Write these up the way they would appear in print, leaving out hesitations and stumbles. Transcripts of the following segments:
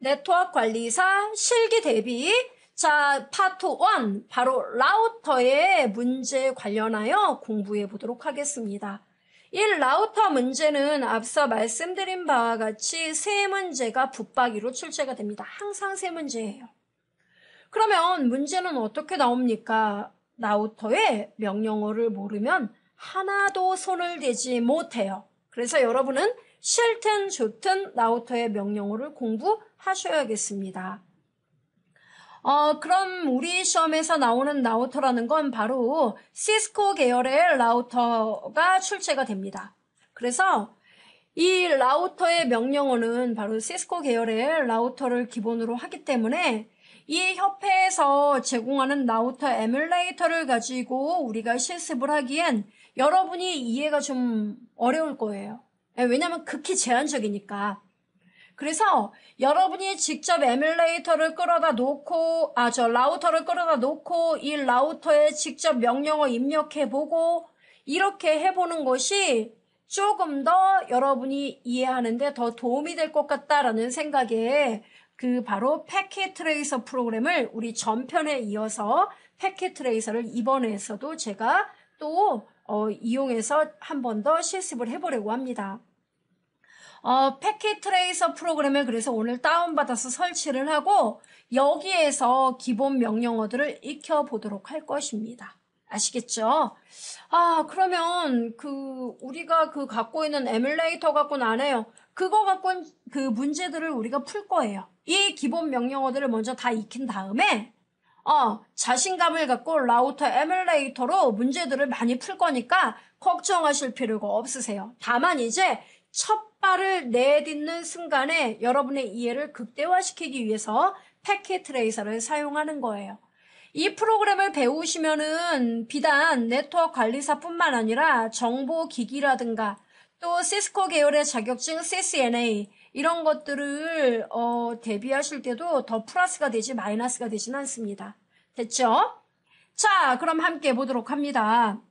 네트워크 관리사 실기 대비. 자, 파트 1 바로 라우터의 문제 관련하여 공부해 보도록 하겠습니다. 이 라우터 문제는 앞서 말씀드린 바와 같이 세 문제가 붙박이로 출제가 됩니다. 항상 세 문제예요. 그러면 문제는 어떻게 나옵니까? 라우터의 명령어를 모르면 하나도 손을 대지 못해요. 그래서 여러분은 싫든 좋든 라우터의 명령어를 공부하셔야겠습니다. 그럼 우리 시험에서 나오는 라우터라는 건 바로 시스코 계열의 라우터가 출제가 됩니다. 그래서 이 라우터의 명령어는 바로 시스코 계열의 라우터를 기본으로 하기 때문에 이 협회에서 제공하는 라우터 에뮬레이터를 가지고 우리가 실습을 하기엔 여러분이 이해가 좀 어려울 거예요. 왜냐하면 극히 제한적이니까. 그래서 여러분이 직접 에뮬레이터를 끌어다 놓고, 라우터를 끌어다 놓고 이 라우터에 직접 명령어 입력해보고 이렇게 해보는 것이 조금 더 여러분이 이해하는데 더 도움이 될 것 같다라는 생각에 그 바로 패킷 트레이서 프로그램을 우리 전편에 이어서 패킷 트레이서를 이번에서도 제가 또 이용해서 한 번 더 실습을 해보려고 합니다. 패킷 트레이서 프로그램을 그래서 오늘 다운받아서 설치를 하고 여기에서 기본 명령어들을 익혀보도록 할 것입니다. 아시겠죠? 그러면 우리가 갖고 있는 에뮬레이터 갖고는 안 해요. 그거 갖고는 그 문제들을 우리가 풀 거예요. 이 기본 명령어들을 먼저 다 익힌 다음에 자신감을 갖고 라우터 에뮬레이터로 문제들을 많이 풀 거니까 걱정하실 필요가 없으세요. 다만 이제 첫 발을 내딛는 순간에 여러분의 이해를 극대화시키기 위해서 패킷 트레이서를 사용하는 거예요. 이 프로그램을 배우시면은 비단 네트워크 관리사뿐만 아니라 정보기기라든가 또 시스코 계열의 자격증 CCNA 이런 것들을 대비하실 때도 더 플러스가 되지 마이너스가 되지는 않습니다. 됐죠? 자, 그럼 함께 보도록 합니다.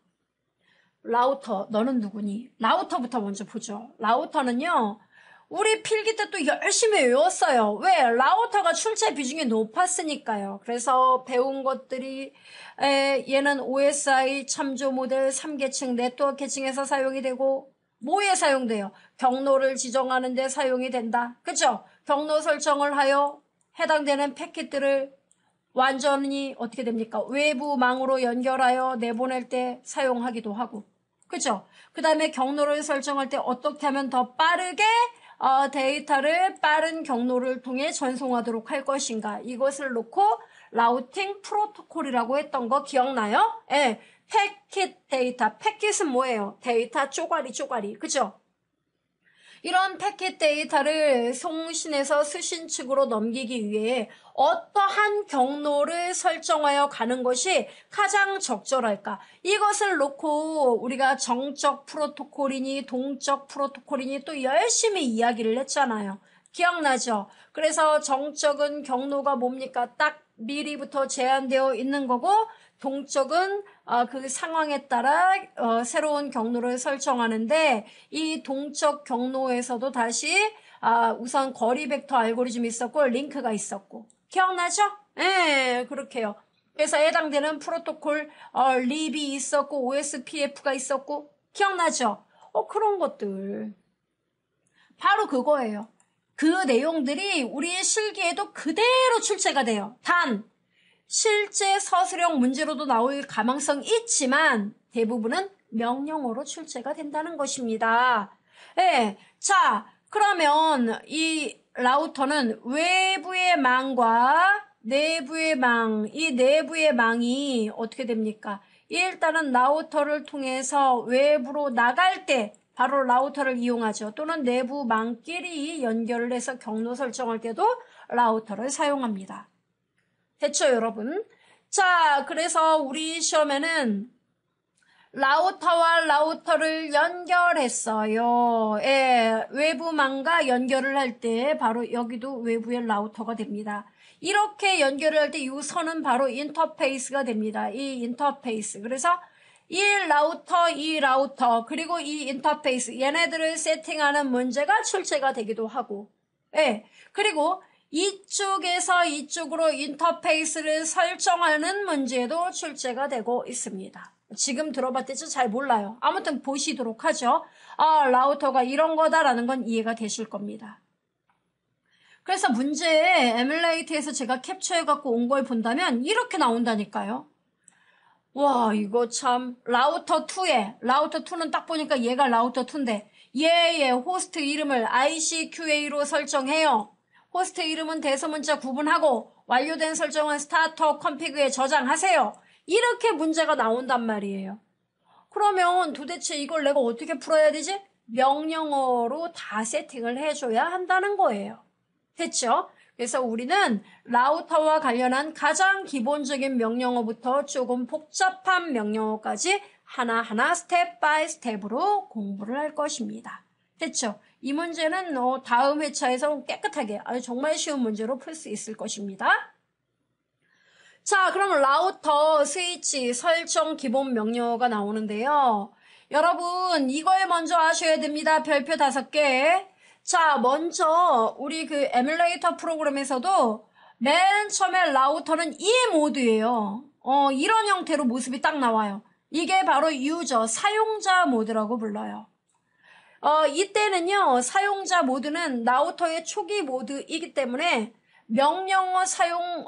라우터, 너는 누구니? 라우터부터 먼저 보죠. 라우터는요, 우리 필기 때 또 열심히 외웠어요. 왜? 라우터가 출제 비중이 높았으니까요. 그래서 배운 것들이 얘는 OSI 참조 모델 3계층 네트워크 계층에서 사용이 되고 뭐에 사용돼요? 경로를 지정하는 데 사용이 된다. 그죠? 경로 설정을 하여 해당되는 패킷들을 완전히 어떻게 됩니까? 외부 망으로 연결하여 내보낼 때 사용하기도 하고. 그죠? 그 다음에 경로를 설정할 때 어떻게 하면 더 빠르게 데이터를 빠른 경로를 통해 전송하도록 할 것인가. 이것을 놓고 라우팅 프로토콜이라고 했던 거 기억나요? 예. 패킷 데이터. 패킷은 뭐예요? 데이터 쪼가리. 그죠? 이런 패킷 데이터를 송신에서 수신 측으로 넘기기 위해 어떠한 경로를 설정하여 가는 것이 가장 적절할까? 이것을 놓고 우리가 정적 프로토콜이니 동적 프로토콜이니 또 열심히 이야기를 했잖아요. 기억나죠? 그래서 정적은 경로가 뭡니까? 딱 미리부터 제한되어 있는 거고 동적은 그 상황에 따라 새로운 경로를 설정하는데 이 동적 경로에서도 다시 우선 거리 벡터 알고리즘이 있었고 링크가 있었고 기억나죠? 네, 그렇게요. 그래서 해당되는 프로토콜 립이 있었고 OSPF가 있었고 기억나죠? 그런 것들 바로 그거예요. 그 내용들이 우리의 실기에도 그대로 출제가 돼요. 단 실제 서술형 문제로도 나올 가망성이 있지만 대부분은 명령어로 출제가 된다는 것입니다. 네, 자, 그러면 이 라우터는 외부의 망과 내부의 망, 이 내부의 망이 어떻게 됩니까? 일단은 라우터를 통해서 외부로 나갈 때 바로 라우터를 이용하죠. 또는 내부 망끼리 연결을 해서 경로 설정할 때도 라우터를 사용합니다. 됐죠, 여러분? 자, 그래서 우리 시험에는 라우터와 라우터를 연결했어요. 예, 외부망과 연결을 할 때 바로 여기도 외부의 라우터가 됩니다. 이렇게 연결을 할 때 이 선은 바로 인터페이스가 됩니다. 이 인터페이스. 그래서 이 라우터, 그리고 이 인터페이스, 얘네들을 세팅하는 문제가 출제가 되기도 하고, 예, 그리고 이쪽에서 이쪽으로 인터페이스를 설정하는 문제도 출제가 되고 있습니다. 지금 들어봤듯이 잘 몰라요. 아무튼 보시도록 하죠. 라우터가 이런 거다라는 건 이해가 되실 겁니다. 그래서 문제에 에뮬레이트에서 제가 캡처해갖고 온 걸 본다면 이렇게 나온다니까요. 와, 이거 참 라우터 2는 딱 보니까 얘가 라우터 2인데 얘의 호스트 이름을 ICQA로 설정해요. 호스트 이름은 대소문자 구분하고 완료된 설정은 스타터 컴피그에 저장하세요. 이렇게 문제가 나온단 말이에요. 그러면 도대체 이걸 내가 어떻게 풀어야 되지? 명령어로 다 세팅을 해줘야 한다는 거예요. 됐죠? 그래서 우리는 라우터와 관련한 가장 기본적인 명령어부터 조금 복잡한 명령어까지 하나하나 스텝 바이 스텝으로 공부를 할 것입니다. 됐죠? 이 문제는 다음 회차에서 깨끗하게 아주 정말 쉬운 문제로 풀 수 있을 것입니다. 자, 그럼 라우터 스위치 설정 기본 명령어가 나오는데요. 여러분 이걸 먼저 아셔야 됩니다. 별표 5개. 자, 먼저 우리 그 에뮬레이터 프로그램에서도 맨 처음에 라우터는 이 모드예요. 이런 형태로 모습이 딱 나와요. 이게 바로 유저, 사용자 모드라고 불러요. 이때는요, 사용자 모드는 라우터의 초기 모드이기 때문에 명령어 사용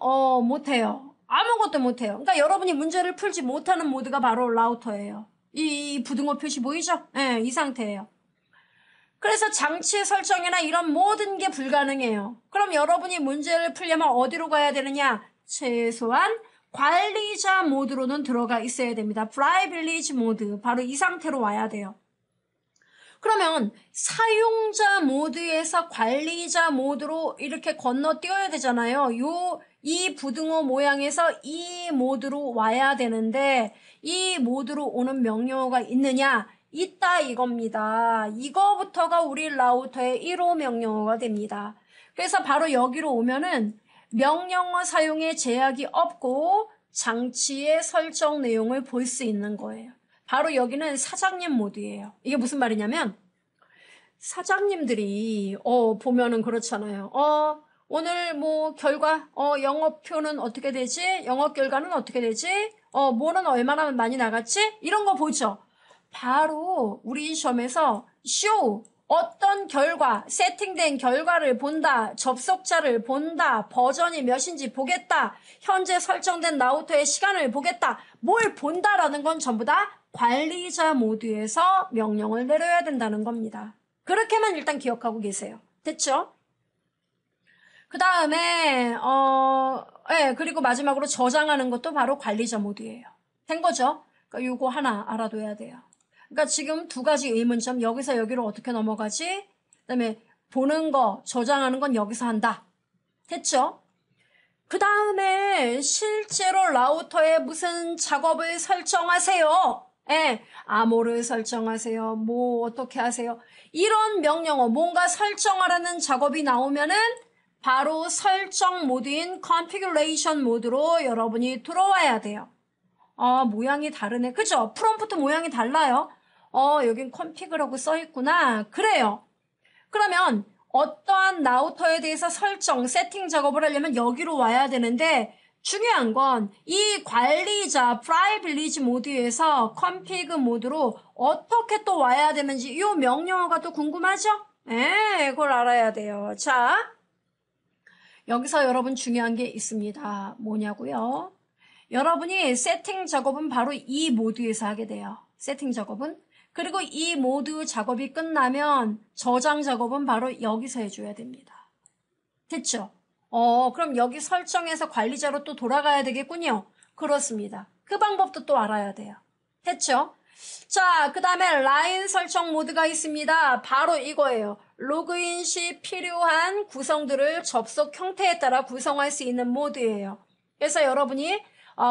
못해요. 아무것도 못해요. 그러니까 여러분이 문제를 풀지 못하는 모드가 바로 라우터예요. 이 부등호 표시 보이죠? 네, 이 상태예요. 그래서 장치 설정이나 이런 모든 게 불가능해요. 그럼 여러분이 문제를 풀려면 어디로 가야 되느냐? 최소한 관리자 모드로는 들어가 있어야 됩니다. 프라이빌리지 모드, 바로 이 상태로 와야 돼요. 그러면 사용자 모드에서 관리자 모드로 이렇게 건너뛰어야 되잖아요. 이 부등호 모양에서 이 모드로 와야 되는데 이 모드로 오는 명령어가 있느냐? 있다 이겁니다. 이거부터가 우리 라우터의 1호 명령어가 됩니다. 그래서 바로 여기로 오면은 명령어 사용에 제약이 없고 장치의 설정 내용을 볼 수 있는 거예요. 바로 여기는 사장님 모드예요. 이게 무슨 말이냐면 사장님들이 보면은 그렇잖아요. 오늘 뭐 결과 영업표는 어떻게 되지? 영업 결과는 어떻게 되지? 뭐는 얼마나 많이 나갔지? 이런 거 보죠. 바로 우리 시험에서 어떤 결과, 세팅된 결과를 본다, 접속자를 본다, 버전이 몇인지 보겠다, 현재 설정된 라우터의 시간을 보겠다, 뭘 본다라는 건 전부 다 관리자 모드에서 명령을 내려야 된다는 겁니다. 그렇게만 일단 기억하고 계세요. 됐죠? 그 다음에 그리고 마지막으로 저장하는 것도 바로 관리자 모드예요. 된 거죠? 그러니까 요거 하나 알아둬야 돼요. 그러니까 지금 두 가지 의문점, 여기서 여기로 어떻게 넘어가지? 그다음에 보는 거, 저장하는 건 여기서 한다. 됐죠? 그 다음에 실제로 라우터에 무슨 작업을 설정하세요? 암호를 설정하세요. 뭐 어떻게 하세요? 이런 명령어, 뭔가 설정하라는 작업이 나오면은 바로 설정 모드인 configuration 모드로 여러분이 들어와야 돼요. 모양이 다르네. 그죠? 프롬프트 모양이 달라요. 여긴 config라고 써있구나. 그래요. 그러면 어떠한 라우터에 대해서 설정, 세팅 작업을 하려면 여기로 와야 되는데 중요한 건 이 관리자, 프라이빌리지 모드에서 config 모드로 어떻게 또 와야 되는지 이 명령어가 또 궁금하죠? 그걸 알아야 돼요. 자, 여기서 여러분 중요한 게 있습니다. 뭐냐고요? 여러분이 세팅 작업은 바로 이 모드에서 하게 돼요. 세팅 작업은. 그리고 이 모드 작업이 끝나면 저장 작업은 바로 여기서 해줘야 됩니다. 됐죠? 그럼 여기 설정해서 관리자로 또 돌아가야 되겠군요. 그렇습니다. 그 방법도 또 알아야 돼요. 됐죠? 자, 그 다음에 라인 설정 모드가 있습니다. 바로 이거예요. 로그인 시 필요한 구성들을 접속 형태에 따라 구성할 수 있는 모드예요. 그래서 여러분이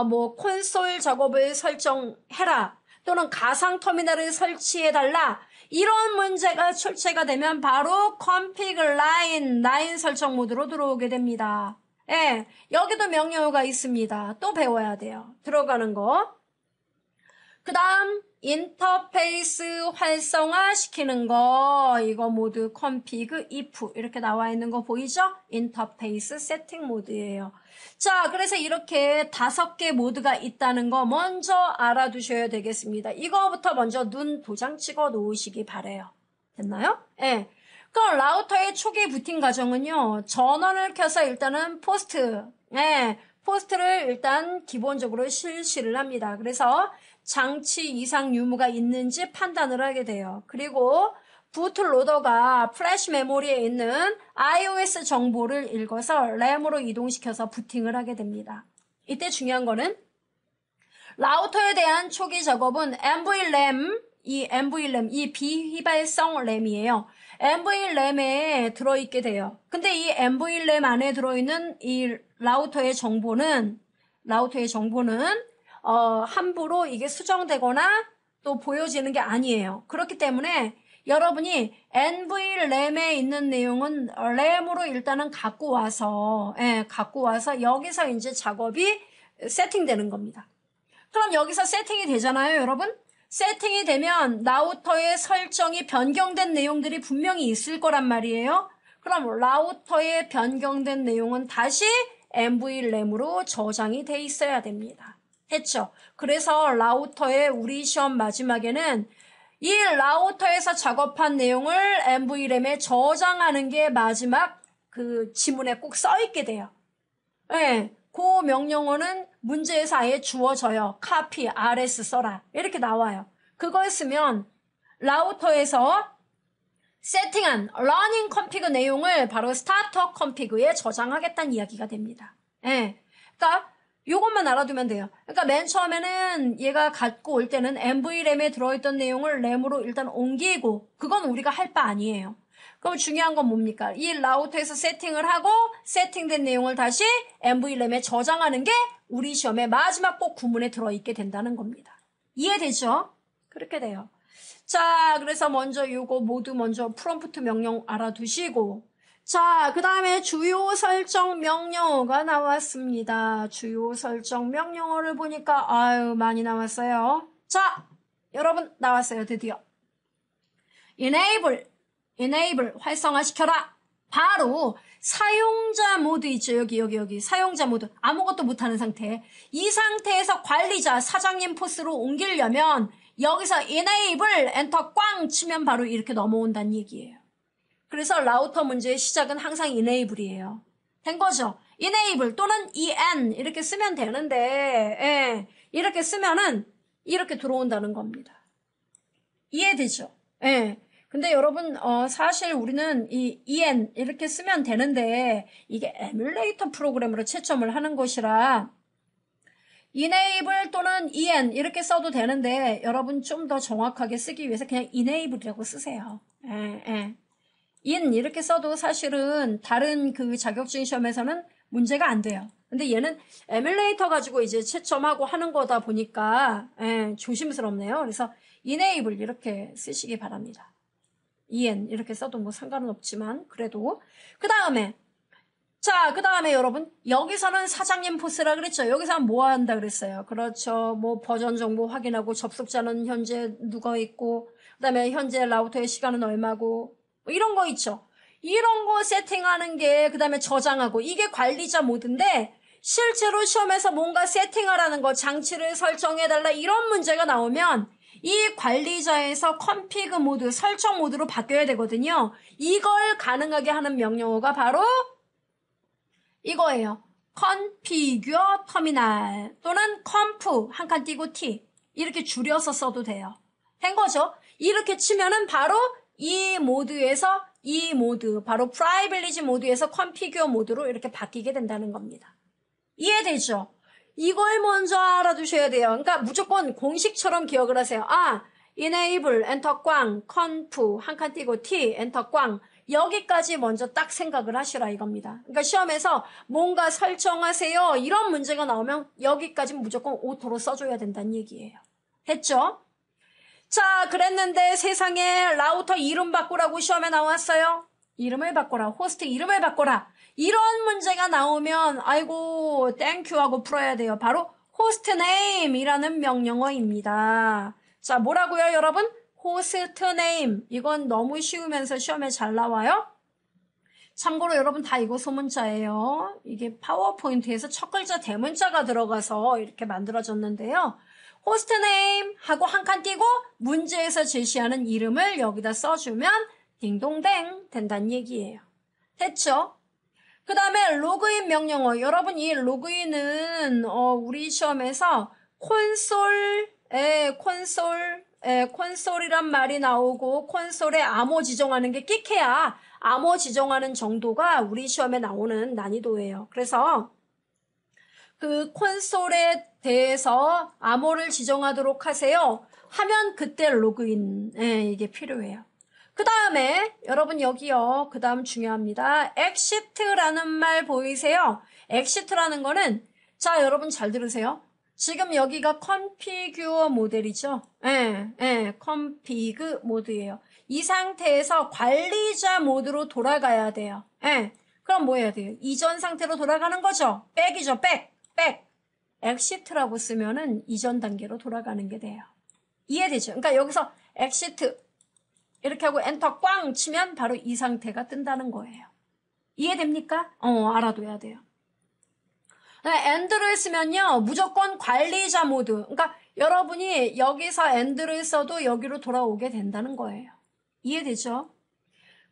뭐 콘솔 작업을 설정해라 또는 가상 터미널을 설치해달라 이런 문제가 출제가 되면 바로 config 라인 설정 모드로 들어오게 됩니다. 여기도 명령어가 있습니다. 또 배워야 돼요. 들어가는 거. 그 다음 인터페이스 활성화 시키는 거, 이거 모드 config if 이렇게 나와 있는 거 보이죠? 인터페이스 세팅 모드예요. 자, 그래서 이렇게 5개 모드가 있다는 거 먼저 알아두셔야 되겠습니다. 이거부터 먼저 눈 도장 찍어 놓으시기 바래요. 됐나요? 예. 그럼 라우터의 초기 부팅 과정은요, 전원을 켜서 일단은 포스트를 일단 기본적으로 실시를 합니다. 그래서 장치 이상 유무가 있는지 판단을 하게 돼요. 그리고 부트로더가 플래시 메모리에 있는 iOS 정보를 읽어서 램으로 이동시켜서 부팅을 하게 됩니다. 이때 중요한 거는 라우터에 대한 초기 작업은 NVRAM, 이 비휘발성 램이에요. NVRAM에 들어있게 돼요. 근데 이 NVRAM 안에 들어있는 이 라우터의 정보는 함부로 이게 수정되거나 또 보여지는 게 아니에요. 그렇기 때문에 여러분이 NVRAM에 있는 내용은 램으로 일단은 갖고 와서 여기서 이제 작업이 세팅되는 겁니다. 그럼 여기서 세팅이 되잖아요, 여러분? 세팅이 되면 라우터의 설정이 변경된 내용들이 분명히 있을 거란 말이에요. 그럼 라우터의 변경된 내용은 다시 NVRAM으로 저장이 돼 있어야 됩니다. 했죠? 그래서 라우터의 우리 시험 마지막에는 이 라우터에서 작업한 내용을 NVRAM에 저장하는 게 마지막 그 지문에 꼭 써있게 돼요. 네, 그 명령어는 문제에서 아예 주어져요. copy, rs 써라. 이렇게 나와요. 그걸 쓰면 라우터에서 세팅한 running config 내용을 바로 starter config에 저장하겠다는 이야기가 됩니다. 네, 그러니까 요것만 알아두면 돼요. 그러니까 맨 처음에는 얘가 갖고 올 때는 NVRAM에 들어있던 내용을 램으로 일단 옮기고 그건 우리가 할 바 아니에요. 그럼 중요한 건 뭡니까? 이 라우터에서 세팅을 하고 세팅된 내용을 다시 NVRAM에 저장하는 게 우리 시험의 마지막 꼭 구문에 들어있게 된다는 겁니다. 이해되죠? 그렇게 돼요. 자, 그래서 먼저 요거 모두 먼저 프롬프트 명령 알아두시고 자, 그 다음에 주요 설정 명령어가 나왔습니다. 주요 설정 명령어를 보니까 아유 많이 나왔어요. 자, 여러분 나왔어요. 드디어. enable 활성화시켜라. 바로 사용자 모드 있죠. 여기 사용자 모드. 아무것도 못하는 상태. 이 상태에서 관리자 사장님 포스로 옮기려면 여기서 enable 엔터 꽝 치면 바로 이렇게 넘어온다는 얘기예요. 그래서 라우터 문제의 시작은 항상 enable이에요. 된 거죠? enable 또는 en 이렇게 쓰면 되는데 이렇게 쓰면은 이렇게 들어온다는 겁니다. 이해되죠? 근데 여러분 사실 우리는 이 en 이렇게 쓰면 되는데 이게 에뮬레이터 프로그램으로 채점을 하는 것이라 enable 또는 en 이렇게 써도 되는데 여러분 좀 더 정확하게 쓰기 위해서 그냥 enable이라고 쓰세요. in 이렇게 써도 사실은 다른 그 자격증 시험에서는 문제가 안 돼요. 근데 얘는 에뮬레이터 가지고 이제 채점하고 하는 거다 보니까 조심스럽네요. 그래서 enable 이렇게 쓰시기 바랍니다. en 이렇게 써도 뭐 상관은 없지만 그래도 그 다음에 여러분 여기서는 사장님 포스라 그랬죠. 여기서는 뭐 한다 그랬어요. 그렇죠. 뭐 버전 정보 확인하고 접속자는 현재 누가 있고 그 다음에 현재 라우터의 시간은 얼마고 뭐 이런 거 있죠. 이런 거 세팅하는 게 그 다음에 저장하고 이게 관리자 모드인데 실제로 시험에서 뭔가 세팅하라는 거 장치를 설정해달라 이런 문제가 나오면 이 관리자에서 config 모드 설정 모드로 바뀌어야 되거든요. 이걸 가능하게 하는 명령어가 바로 이거예요. configure terminal 또는 conf 한 칸 띄고 t 이렇게 줄여서 써도 돼요. 된 거죠. 이렇게 치면은 바로 이 모드에서 이 모드 바로 프라이빌리지 모드에서 configure 모드로 이렇게 바뀌게 된다는 겁니다. 이해되죠? 이걸 먼저 알아두셔야 돼요. 그러니까 무조건 공식처럼 기억을 하세요. enable 엔터 꽝 conf 한 칸 띄고 t 엔터 꽝 여기까지 먼저 딱 생각을 하시라 이겁니다. 그러니까 시험에서 뭔가 설정하세요 이런 문제가 나오면 여기까지 무조건 오토로 써줘야 된다는 얘기예요. 됐죠? 자, 그랬는데 세상에 라우터 이름 바꾸라고 시험에 나왔어요. 이름을 바꿔라. 호스트 이름을 바꿔라. 이런 문제가 나오면 아이고 땡큐 하고 풀어야 돼요. 바로 호스트 네임이라는 명령어입니다. 자, 뭐라고요, 여러분? 호스트 네임. 이건 너무 쉬우면서 시험에 잘 나와요. 참고로 여러분 다 이거 소문자예요. 이게 파워포인트에서 첫 글자 대문자가 들어가서 이렇게 만들어졌는데요. 호스트 네임 하고 한 칸 띄고 문제에서 제시하는 이름을 여기다 써주면 딩동댕 된다는 얘기예요. 됐죠? 그 다음에 로그인 명령어. 여러분 이 로그인은 우리 시험에서 콘솔이란 말이 나오고 콘솔에 암호 지정하는 게 끽해야 암호 지정하는 정도가 우리 시험에 나오는 난이도예요. 그래서 그 콘솔에 대해서 암호를 지정하도록 하세요. 하면 그때 로그인 이게 필요해요. 그 다음에 여러분 여기요. 그 다음 중요합니다. exit라는 말 보이세요? exit라는 거는 자 여러분 잘 들으세요. 지금 여기가 configure 모델이죠. config 모드예요. 이 상태에서 관리자 모드로 돌아가야 돼요. 그럼 뭐 해야 돼요? 이전 상태로 돌아가는 거죠. 백이죠. 백. exit라고 쓰면은 이전 단계로 돌아가는 게 돼요. 이해되죠? 그러니까 여기서 exit 이렇게 하고 엔터 꽝 치면 바로 이 상태가 뜬다는 거예요. 이해됩니까? 알아둬야 돼요. AND를 쓰면요. 무조건 관리자 모드. 그러니까 여러분이 여기서 AND를 써도 여기로 돌아오게 된다는 거예요. 이해되죠?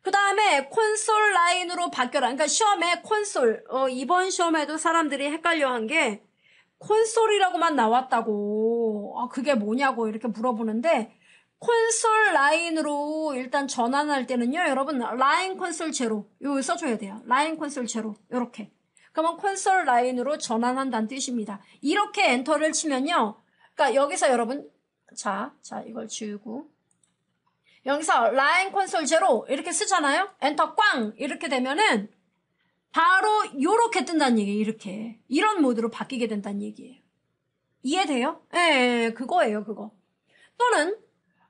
그 다음에 콘솔 라인으로 바뀌어라. 그러니까 시험에 콘솔. 이번 시험에도 사람들이 헷갈려한 게 콘솔이라고만 나왔다고. 그게 뭐냐고 이렇게 물어보는데 콘솔 라인으로 일단 전환할 때는요. 여러분 라인 콘솔 제로. 이거 써줘야 돼요. 라인 콘솔 제로. 이렇게. 그러면 콘솔 라인으로 전환한다는 뜻입니다. 이렇게 엔터를 치면요. 그러니까 여기서 여러분 자 이걸 지우고 여기서 라인 콘솔 제로 이렇게 쓰잖아요. 엔터 꽝 이렇게 되면은 바로 요렇게 뜬다는 얘기예요. 이렇게. 이런 모드로 바뀌게 된다는 얘기예요. 이해돼요? 그거예요. 그거. 또는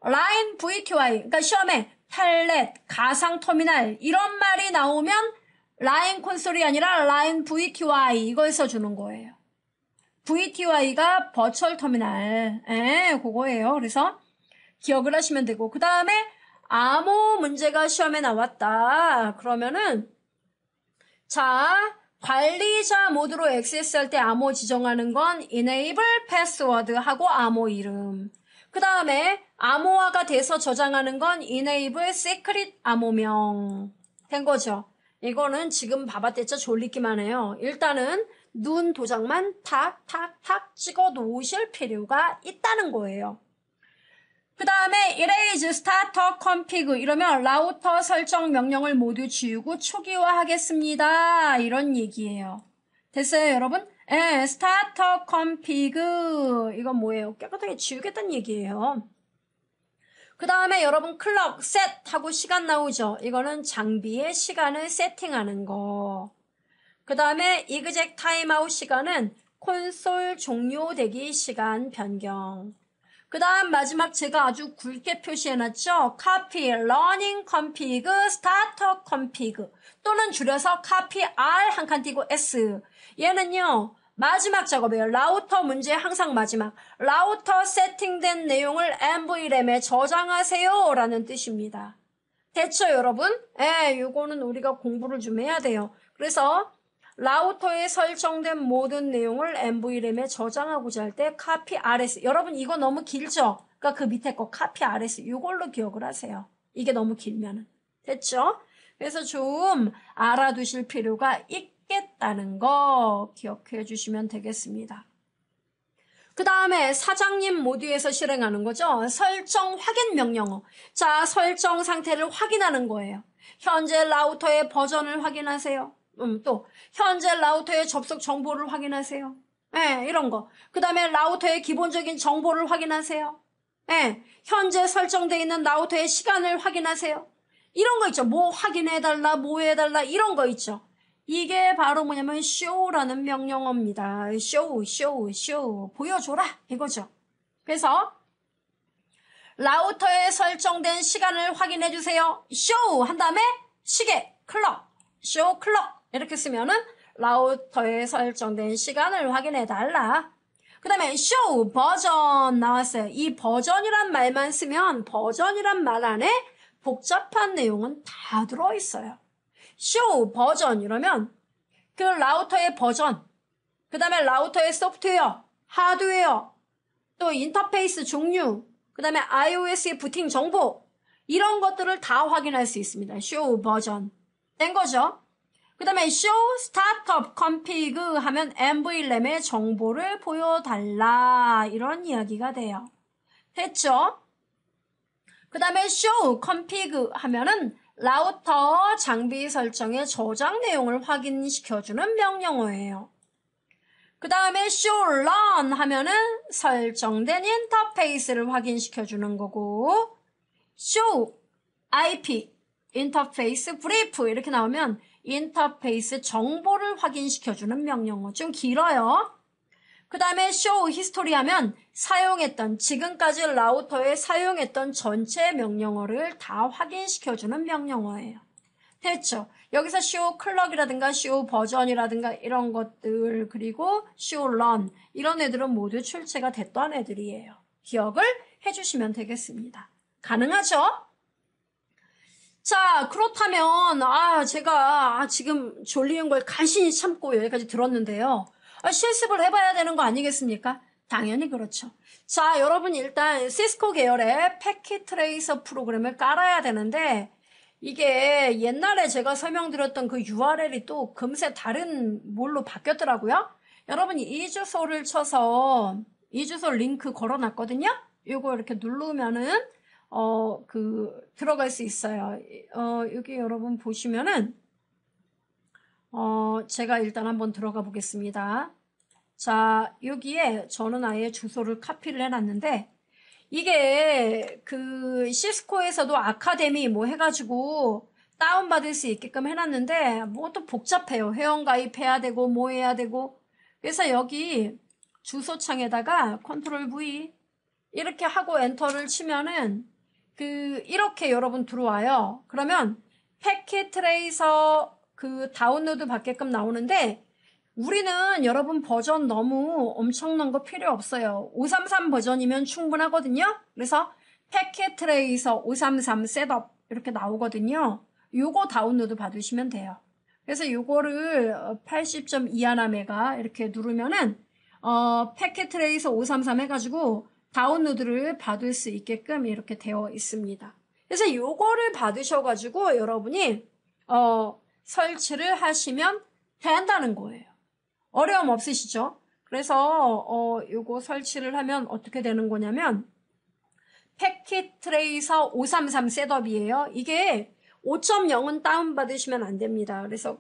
라인 VTY 그러니까 시험에 텔넷, 가상터미널 이런 말이 나오면 라인 콘솔이 아니라 라인 VTY 이걸 써주는 거예요. VTY가 버추얼 터미널 그거예요. 그래서 기억을 하시면 되고 그 다음에 암호 문제가 시험에 나왔다. 그러면은 자 관리자 모드로 액세스할 때 암호 지정하는 건 enable password 하고 암호 이름 그 다음에 암호화가 돼서 저장하는 건 enable secret 암호명 된 거죠. 이거는 지금 봐봤댔죠? 졸리기만 해요. 일단은 눈 도장만 탁탁탁 찍어 놓으실 필요가 있다는 거예요. 그 다음에 erase, starter, config 이러면 라우터 설정 명령을 모두 지우고 초기화하겠습니다. 이런 얘기예요. 됐어요, 여러분? starter, config 이건 뭐예요? 깨끗하게 지우겠다는 얘기예요. 그 다음에 여러분 클럭, 셋 하고 시간 나오죠? 이거는 장비의 시간을 세팅하는 거. 그 다음에 exec timeout 시간은 콘솔 종료되기 시간 변경. 그 다음 마지막 제가 아주 굵게 표시해놨죠? copy, running config, starter config 또는 줄여서 copy R 한 칸 띄고 S. 얘는요. 마지막 작업이에요. 라우터 문제 항상 마지막. 라우터 세팅된 내용을 NVRAM에 저장하세요 라는 뜻입니다. 됐죠 여러분? 요거는 우리가 공부를 좀 해야 돼요. 그래서 라우터에 설정된 모든 내용을 NVRAM에 저장하고자 할 때 copy RS. 여러분 이거 너무 길죠? 그러니까 그 밑에 거 copy RS 이걸로 기억을 하세요. 이게 너무 길면은. 됐죠? 그래서 좀 알아두실 필요가 있겠다는 거 기억해 주시면 되겠습니다. 그 다음에 사장님 모드에서 실행하는 거죠. 설정 확인 명령어. 자, 설정 상태를 확인하는 거예요. 현재 라우터의 버전을 확인하세요. 또 현재 라우터의 접속 정보를 확인하세요. 이런 거. 그 다음에 라우터의 기본적인 정보를 확인하세요. 현재 설정되어 있는 라우터의 시간을 확인하세요. 이런 거 있죠. 뭐 확인해달라, 뭐 해달라 이런 거 있죠. 이게 바로 뭐냐면 show라는 명령어입니다. show 보여줘라 이거죠. 그래서 라우터에 설정된 시간을 확인해 주세요. show 한 다음에 시계 클럭 show 클럭 이렇게 쓰면은 라우터에 설정된 시간을 확인해 달라. 그 다음에 show 버전 나왔어요. 이 버전이란 말만 쓰면 버전이란 말 안에 복잡한 내용은 다 들어있어요. show 버전 이러면 그 라우터의 버전, 그 다음에 라우터의 소프트웨어, 하드웨어, 또 인터페이스 종류, 그 다음에 iOS의 부팅 정보, 이런 것들을 다 확인할 수 있습니다. show 버전 된 거죠. 그 다음에 show startup config 하면 NVLAM의 정보를 보여달라, 이런 이야기가 돼요. 됐죠? 그 다음에 show config 하면은 라우터 장비 설정의 저장 내용을 확인시켜주는 명령어예요. 그 다음에 show run 하면은 설정된 인터페이스를 확인시켜주는 거고, show IP, 인터페이스 brief 이렇게 나오면 인터페이스 정보를 확인시켜주는 명령어. 좀 길어요. 그 다음에 show history 하면 사용했던, 지금까지 라우터에 사용했던 전체 명령어를 다 확인시켜주는 명령어예요. 됐죠? 여기서 show clock이라든가 show 버전이라든가 이런 것들, 그리고 show run, 이런 애들은 모두 출제가 됐던 애들이에요. 기억을 해주시면 되겠습니다. 가능하죠? 자, 그렇다면 제가 지금 졸리는 걸 간신히 참고 여기까지 들었는데요. 실습을 해봐야 되는 거 아니겠습니까? 당연히 그렇죠. 자, 여러분 일단 시스코 계열의 패킷 트레이서 프로그램을 깔아야 되는데, 이게 옛날에 제가 설명드렸던 그 URL이 또 금세 다른 뭘로 바뀌었더라고요. 여러분이 이 주소를 쳐서 이 주소 링크 걸어놨거든요. 요거 이렇게 누르면은 들어갈 수 있어요. 여기 여러분 보시면은, 제가 일단 한번 들어가 보겠습니다. 자, 여기에 저는 아예 주소를 카피를 해놨는데, 이게 그 시스코에서도 아카데미 뭐 해가지고 다운받을 수 있게끔 해놨는데, 뭐 또 복잡해요. 회원가입해야 되고 뭐 해야 되고. 그래서 여기 주소창에다가 컨트롤 V 이렇게 하고 엔터를 치면은 이렇게 여러분 들어와요. 그러면 패킷 트레이서 다운로드 받게끔 나오는데, 우리는 여러분 버전 너무 엄청난 거 필요 없어요. 533 버전이면 충분하거든요. 그래서 패킷 트레이서 533 셋업 이렇게 나오거든요. 요거 다운로드 받으시면 돼요. 그래서 요거를 80.21메가 이렇게 누르면은 패킷 트레이서 533 해가지고 다운로드를 받을 수 있게끔 이렇게 되어 있습니다. 그래서 요거를 받으셔가지고 여러분이 설치를 하시면 된다는 거예요. 어려움 없으시죠? 그래서 요거 설치를 하면 어떻게 되는 거냐면, 패킷 트레이서 533 셋업이에요. 이게 5.0은 다운받으시면 안 됩니다. 그래서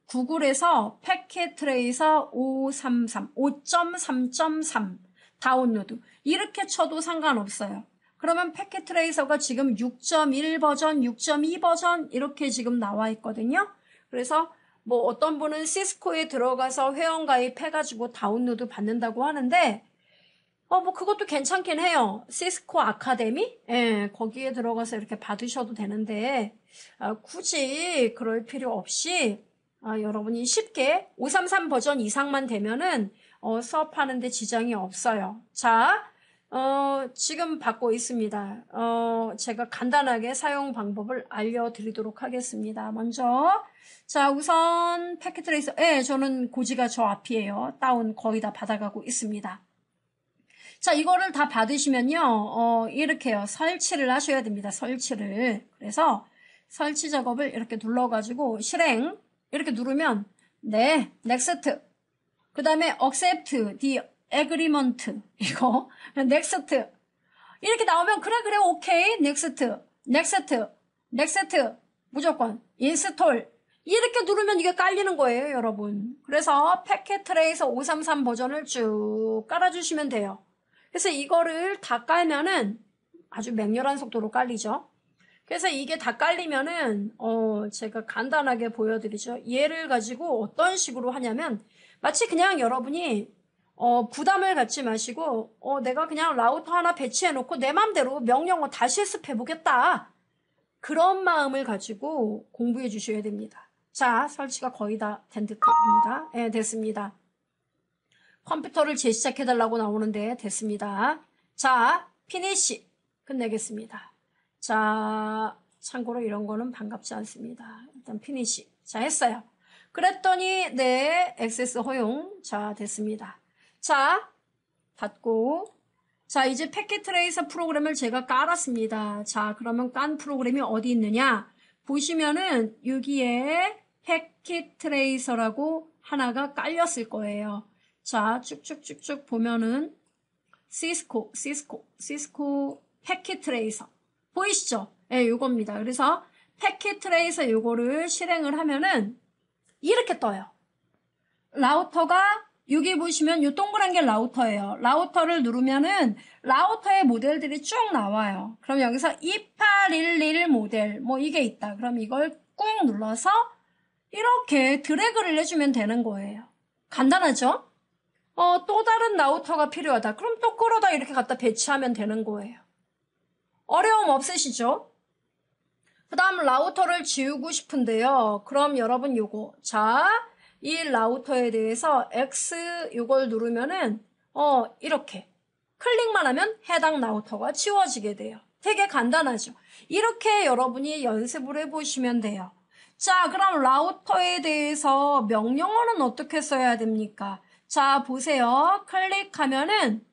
구글에서 패킷 트레이서 533, 5.3.3 다운로드 이렇게 쳐도 상관없어요. 그러면 패킷 트레이서가 지금 6.1 버전, 6.2 버전 이렇게 지금 나와 있거든요. 그래서 뭐 어떤 분은 시스코에 들어가서 회원가입 해가지고 다운로드 받는다고 하는데, 뭐 그것도 괜찮긴 해요. 시스코 아카데미? 예, 거기에 들어가서 이렇게 받으셔도 되는데, 굳이 그럴 필요 없이, 여러분이 쉽게 533 버전 이상만 되면은, 수업하는데 지장이 없어요. 자, 지금 받고 있습니다. 제가 간단하게 사용 방법을 알려드리도록 하겠습니다. 먼저, 자, 우선 패킷 트레이서, 저는 고지가 저 앞이에요. 다운 거의 다 받아가고 있습니다. 자, 이거를 다 받으시면요, 이렇게요. 설치를 하셔야 됩니다. 설치를. 그래서 설치 작업을 이렇게 눌러가지고 실행 이렇게 누르면, 네, 넥스트. 그 다음에 accept the agreement 이거 next 이렇게 나오면 그래 오케이 next 무조건 install 이렇게 누르면 이게 깔리는 거예요, 여러분. 그래서 패킷 트레이서 533 버전을 쭉 깔아주시면 돼요. 그래서 이거를 다 깔면은 아주 맹렬한 속도로 깔리죠. 그래서 이게 다 깔리면은 제가 간단하게 보여드리죠. 얘를 가지고 어떤 식으로 하냐면, 마치 그냥 여러분이 부담을 갖지 마시고 내가 그냥 라우터 하나 배치해 놓고 내 맘대로 명령어 다 실습해 보겠다, 그런 마음을 가지고 공부해 주셔야 됩니다. 자, 설치가 거의 다 된 듯합니다. 네, 됐습니다. 컴퓨터를 재시작해달라고 나오는데 됐습니다. 자, 피니시 끝내겠습니다. 자, 참고로 이런 거는 반갑지 않습니다. 일단 피니시. 자, 했어요. 그랬더니 네, 액세스 허용. 자, 됐습니다. 자, 닫고. 자, 이제 패킷 트레이서 프로그램을 제가 깔았습니다. 자, 그러면 깐 프로그램이 어디 있느냐? 보시면은 여기에 패킷 트레이서라고 하나가 깔렸을 거예요. 자, 쭉쭉쭉쭉 보면은 시스코 패킷 트레이서 보이시죠? 예, 요겁니다. 그래서 패킷 트레이서 요거를 실행을 하면은 이렇게 떠요. 라우터가 여기 보시면 요 동그란 게 라우터예요. 라우터를 누르면은 라우터의 모델들이 쭉 나와요. 그럼 여기서 2811 모델 뭐 이게 있다. 그럼 이걸 꾹 눌러서 이렇게 드래그를 해주면 되는 거예요. 간단하죠? 또 다른 라우터가 필요하다. 그럼 또 끌어다 이렇게 갖다 배치하면 되는 거예요. 어려움 없으시죠? 그 다음 라우터를 지우고 싶은데요. 그럼 여러분 요거. 자, 이 라우터에 대해서 X 요걸 누르면은 이렇게 클릭만 하면 해당 라우터가 지워지게 돼요. 되게 간단하죠. 이렇게 여러분이 연습을 해보시면 돼요. 자, 그럼 라우터에 대해서 명령어는 어떻게 써야 됩니까? 자, 보세요. 클릭하면은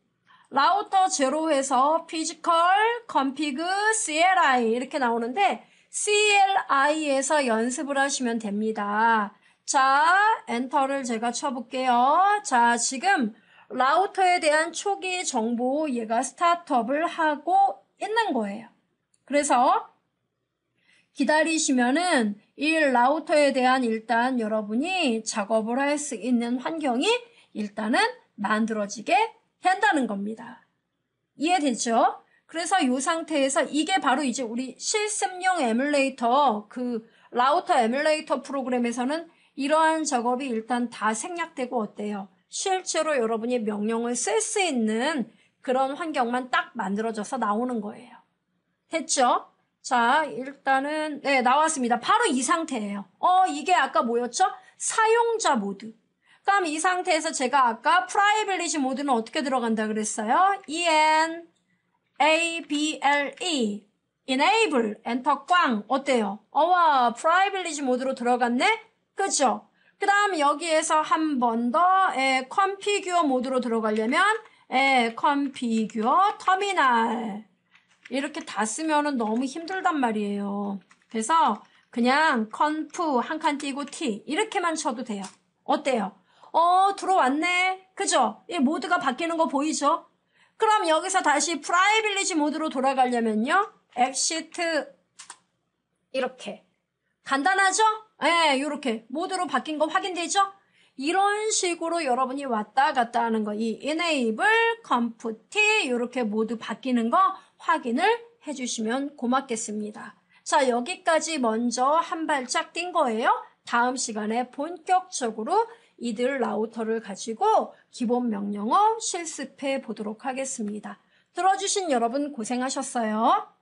라우터 제로에서 physical config CLI 이렇게 나오는데 CLI에서 연습을 하시면 됩니다. 자, 엔터를 제가 쳐볼게요. 자, 지금 라우터에 대한 초기 정보 얘가 스타트업을 하고 있는 거예요. 그래서 기다리시면은 이 라우터에 대한 일단 여러분이 작업을 할 수 있는 환경이 일단은 만들어지게 된다는 겁니다. 이해되죠? 그래서 이 상태에서 이게 바로 이제 우리 실습용 에뮬레이터 그 라우터 에뮬레이터 프로그램에서는 이러한 작업이 일단 다 생략되고 어때요? 실제로 여러분이 명령을 쓸 수 있는 그런 환경만 딱 만들어져서 나오는 거예요. 됐죠? 자, 일단은 네, 나왔습니다. 바로 이 상태예요. 이게 아까 뭐였죠? 사용자 모드. 그럼 이 상태에서 제가 아까 프라이빌리지 모드는 어떻게 들어간다 그랬어요? ENABLE enable 엔터 꽝 어때요? 와 프라이빌리지 모드로 들어갔네? 그죠? 그 다음 여기에서 한 번 더 컴피규어 모드로 들어가려면 컴피규어 터미널 이렇게 다 쓰면은 너무 힘들단 말이에요. 그래서 그냥 conf 한 칸 띄고 t 이렇게만 쳐도 돼요. 어때요? 들어왔네. 그죠? 이 모드가 바뀌는 거 보이죠? 그럼 여기서 다시 프라이빌리지 모드로 돌아가려면요. exit 이렇게. 간단하죠? 예, 이렇게 모드로 바뀐 거 확인되죠? 이런 식으로 여러분이 왔다 갔다 하는 거, 이 enable, conf t 이렇게 모드 바뀌는 거 확인을 해주시면 고맙겠습니다. 자, 여기까지 먼저 한 발짝 뛴 거예요. 다음 시간에 본격적으로 이들 라우터를 가지고 기본 명령어 실습해 보도록 하겠습니다. 들어주신 여러분 고생하셨어요.